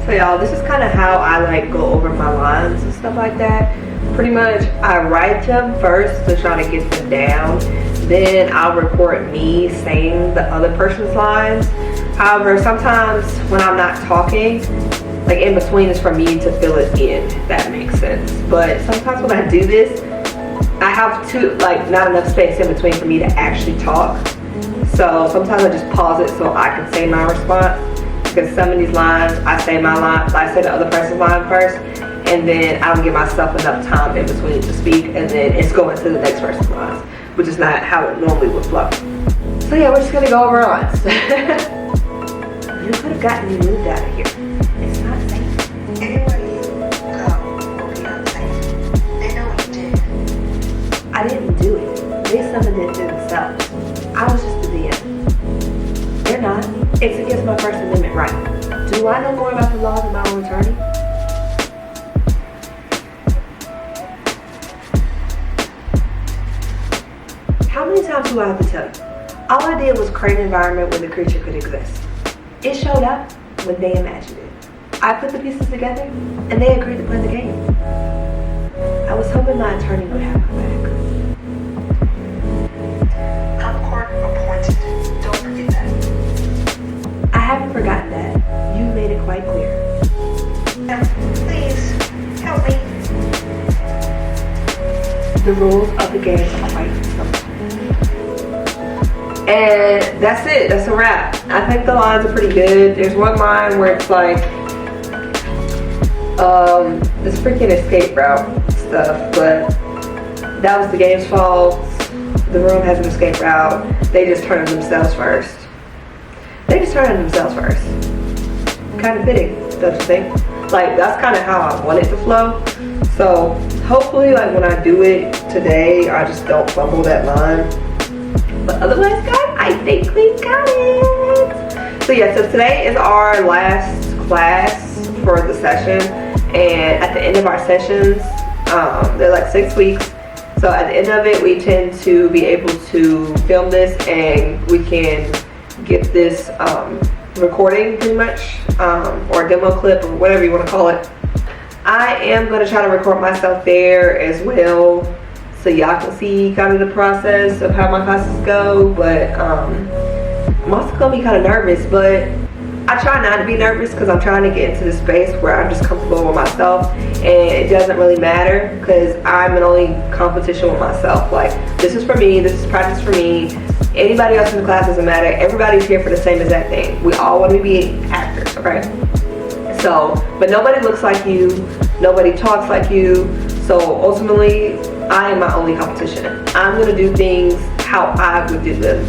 So y'all, this is kind of how I like go over my lines and stuff like that. Pretty much I write them first to try to get them down, then I'll record me saying the other person's lines. However, sometimes when I'm not talking, like in between is for me to fill it in, if that makes sense. But sometimes when I do this, I have to, like, not enough space in between for me to actually talk. So sometimes I just pause it so I can say my response. Because some of these lines, I say my line, I say the other person's line first, and then I don't give myself enough time in between to speak, and then it's going to the next person's lines, which is not how it normally would flow. So yeah, we're just gonna go over lines. You could have gotten me moved out of here. It's not safe. Anywhere you go will be unsafe. They know what you did. I didn't do it. They summoned it to themselves. I was just the DM. They're not. It's against my First Amendment right. Do I know more about the law than my own attorney? How many times do I have to tell you? All I did was create an environment where the creature could exist. It showed up when they imagined it. I put the pieces together and they agreed to play the game. I was hoping my attorney would have my back. I'm court appointed. Don't forget that. I haven't forgotten that. You made it quite clear. Now, please, help me. The rules of the game are quite simple. And that's it. That's a wrap. I think the lines are pretty good. There's one line where it's like, this freaking escape route stuff, but that was the game's fault. The room has an escape route. They just turned themselves first. They just turned themselves first. Kind of fitting, don't you think? Like, that's kind of how I want it to flow. So hopefully, like, when I do it today, I just don't fumble that line. But otherwise, guys, I think we got it. So yeah, so today is our last class for the session. And at the end of our sessions, they're like 6 weeks. So at the end of it, we tend to be able to film this and we can get this recording pretty much, or demo clip or whatever you want to call it. I am going to try to record myself there as well, so y'all can see kind of the process of how my classes go. But I'm also going to be kind of nervous, but I try not to be nervous because I'm trying to get into the space where I'm just comfortable with myself, and it doesn't really matter because I'm in only competition with myself. Like, this is for me, this is practice for me. Anybody else in the class doesn't matter. Everybody's here for the same exact thing. We all want to be actors, okay? So, but nobody looks like you, nobody talks like you. So ultimately, I am my only competition. I'm gonna do things how I would do them.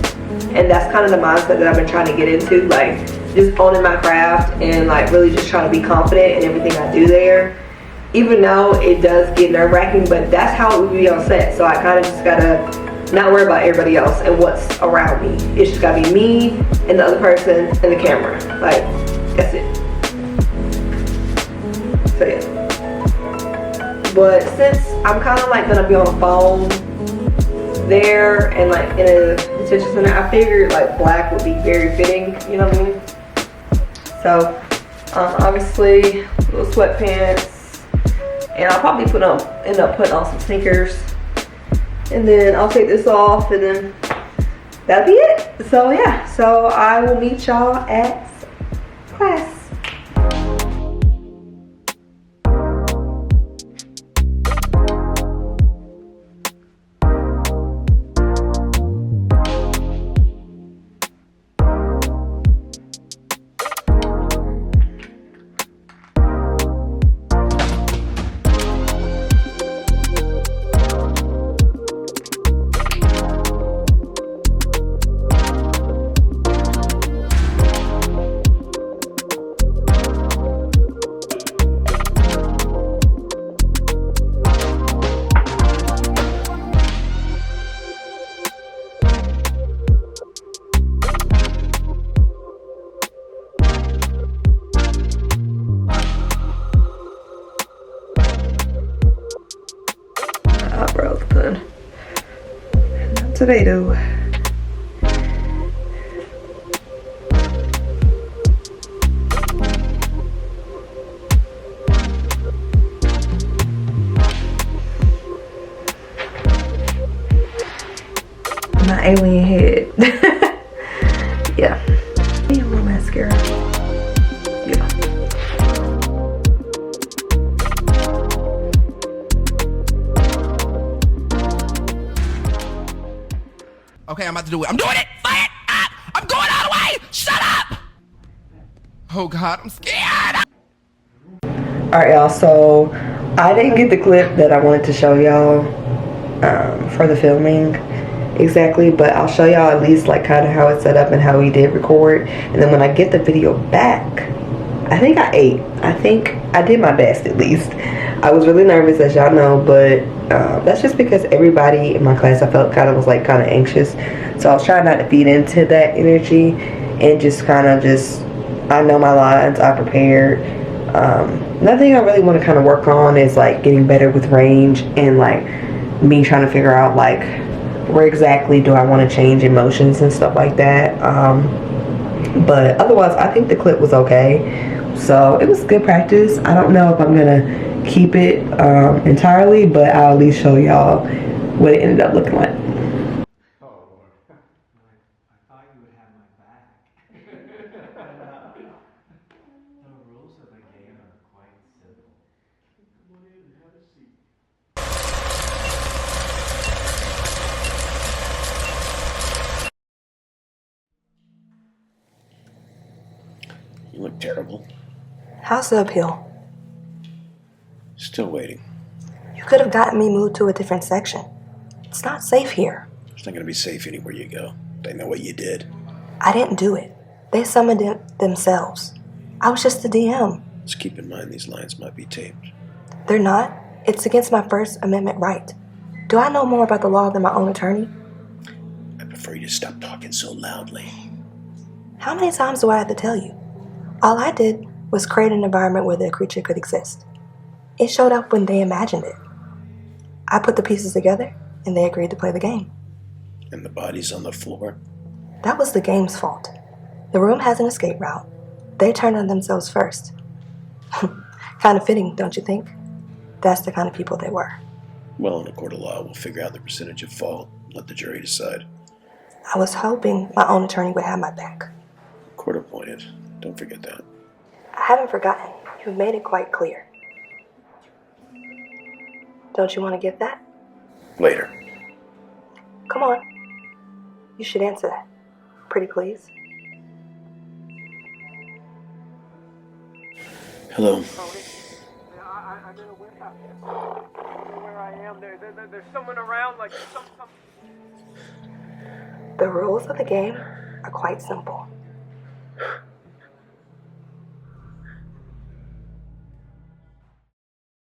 And that's kind of the mindset that I've been trying to get into, like just owning my craft and like really just trying to be confident in everything I do there. Even though it does get nerve-wracking, but that's how it would be on set. So I kind of just gotta not worry about everybody else and what's around me. It's just gotta be me and the other person and the camera. Like, that's it. So yeah. But since I'm kind of like gonna be on the phone there and like in a detention center, I figured like black would be very fitting, you know what I mean? So obviously little sweatpants, and I'll probably end up putting on some sneakers, and then I'll take this off, and then that'll be it. So yeah, so I will meet y'all at class. Tomato. alien head. Yeah. Need a little mascara. Yeah. Okay, I'm about to do it. I'm doing it! Fire it up! I'm going all the way! Shut up! Oh God, I'm scared! Alright, y'all, so I didn't get the clip that I wanted to show y'all for the filming exactly, but I'll show y'all at least like kind of how it's set up and how we did record. And then when I get the video back, I think I did my best. At least I was really nervous, as y'all know, but that's just because everybody in my class I felt was like kind of anxious, so I was trying not to feed into that energy and just I know my lines, I prepared. Another thing I really want to kind of work on is like getting better with range and like me trying to figure out like where exactly do I want to change emotions and stuff like that. But otherwise I think the clip was okay, so it was good practice. I don't know if I'm gonna keep it entirely, but I'll at least show y'all what it ended up looking like. You look terrible. How's the appeal? Still waiting. You could have gotten me moved to a different section. It's not safe here. It's not going to be safe anywhere you go. They know what you did. I didn't do it. They summoned it themselves. I was just the DM. Just keep in mind these lines might be taped. They're not. It's against my First Amendment right. Do I know more about the law than my own attorney? I prefer you to stop talking so loudly. How many times do I have to tell you? All I did was create an environment where the creature could exist. It showed up when they imagined it. I put the pieces together, and they agreed to play the game. And the body's on the floor? That was the game's fault. The room has an escape route. They turned on themselves first. Kind of fitting, don't you think? That's the kind of people they were. Well, in a court of law, we'll figure out the percentage of fault. Let the jury decide. I was hoping my own attorney would have my back. Court appointed. Don't forget that. I haven't forgotten. You've made it quite clear. Don't you want to get that? Later. Come on. You should answer that. Pretty please. Hello. I don't know where I am. There's someone around, like some. The rules of the game are quite simple.